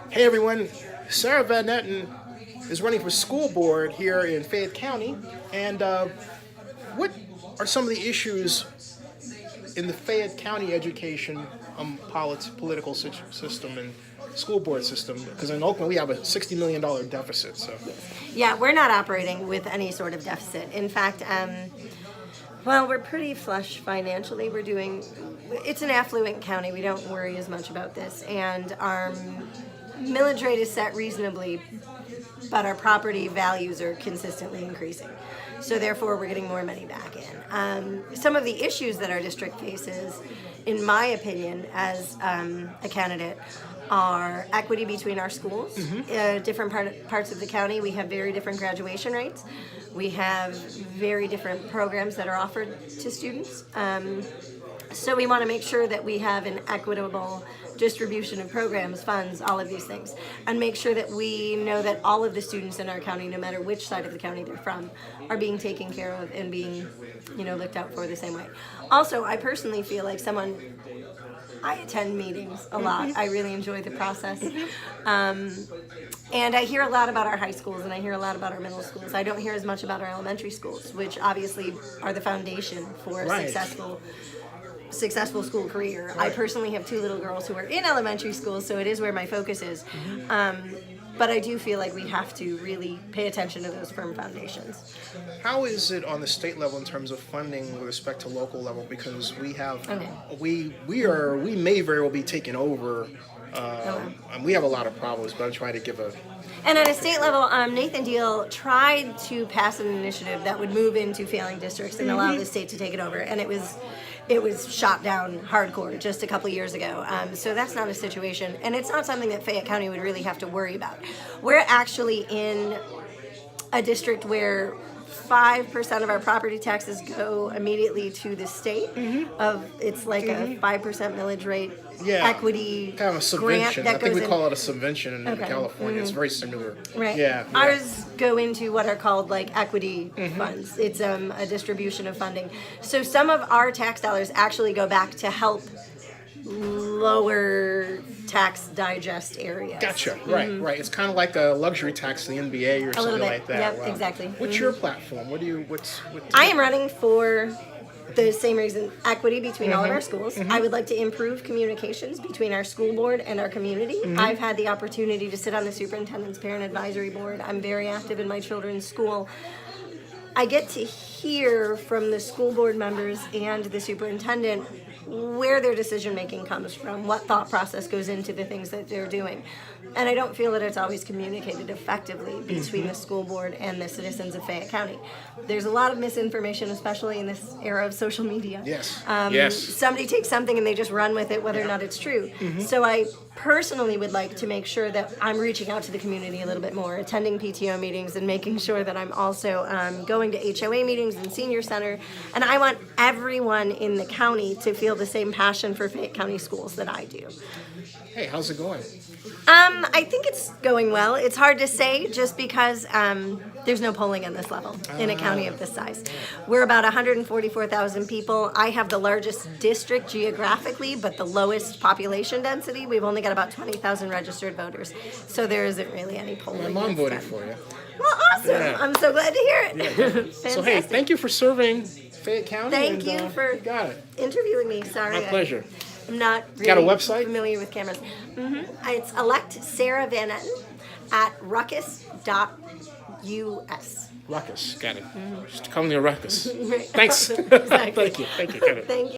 Hey everyone, Sara Van Etten is running for school board here in Fayette County. And what are some of the issues in the Fayette County education political system and school board system? Because in Oakland we have a $60 million deficit. So Yeah, we're not operating with any sort of deficit. In fact, well, we're pretty flush financially. It's an affluent county. We don't worry as much about this. And our millage rate is set reasonably, but our property values are consistently increasing. So therefore, we're getting more money back in. Some of the issues that our district faces, in my opinion, as a candidate, are equity between our schools. Different parts of the county, we have very different graduation rates. We have very different programs that are offered to students. So we want to make sure that we have an equitable distribution of programs, funds, all of these things, and make sure that we know that all of the students in our county, no matter which side of the county they're from, are being taken care of and being, looked out for the same way. Also, I personally feel like I attend meetings a lot. I really enjoy the process. And I hear a lot about our high schools and I hear a lot about our middle schools. I don't hear as much about our elementary schools, which obviously are the foundation for a successful school career. I personally have two little girls who are in elementary school, so it is where my focus is. But I do feel like we have to really pay attention to those firm foundations. how is it on the state level in terms of funding with respect to local level? Because we have, we may very well be taking over. We have a lot of problems, but I'm trying to give a. And at a state level, Nathan Deal tried to pass an initiative that would move into failing districts and allow the state to take it over, and it was shot down hardcore just a couple years ago. So that's not a situation, and it's not something that Fayette County would really have to worry about. We're actually in a district where 5% of our property taxes go immediately to the state. It's like a 5% millage rate equity kind of a subvention. grant that I think goes we in. call it a subvention in California. It's very similar. Right. Yeah. Ours go into what are called like equity funds. It's a distribution of funding. So some of our tax dollars actually go back to help lower tax digest areas. Gotcha. Right. It's kind of like a luxury tax in the NBA or A little something bit. like that. Yep, exactly. What's your platform? I am running for the same reason, equity between all of our schools. I would like to improve communications between our school board and our community. I've had the opportunity to sit on the superintendent's parent advisory board. I'm very active in my children's school. I get to hear from the school board members and the superintendent where their decision making comes from, what thought process goes into the things that they're doing. And I don't feel that it's always communicated effectively between the school board and the citizens of Fayette County. There's a lot of misinformation, especially in this era of social media. Yes. Somebody takes something and they just run with it, whether or not it's true. So I personally would like to make sure that I'm reaching out to the community a little bit more, attending PTO meetings and making sure that I'm also going to HOA meetings and senior center. And I want everyone in the county to feel the same passion for Fayette County schools that I do. Hey, how's it going? I think it's going well. It's hard to say just because there's no polling on this level in a county of this size. We're about 144,000 people. I have the largest district geographically, but the lowest population density. We've only got about 20,000 registered voters, so there isn't really any polling. My mom voted for you. Well, awesome. Yeah. I'm so glad to hear it. So, hey, thank you for serving Fayette County. Thank you for interviewing me. Sorry. My pleasure. I'm not really got a website? familiar with cameras. It's elect Sara Van Etten at ruckus.us. Ruckus, got it. Just call me a ruckus. Right. Thanks. Exactly. Thank you. Got it. Thank you.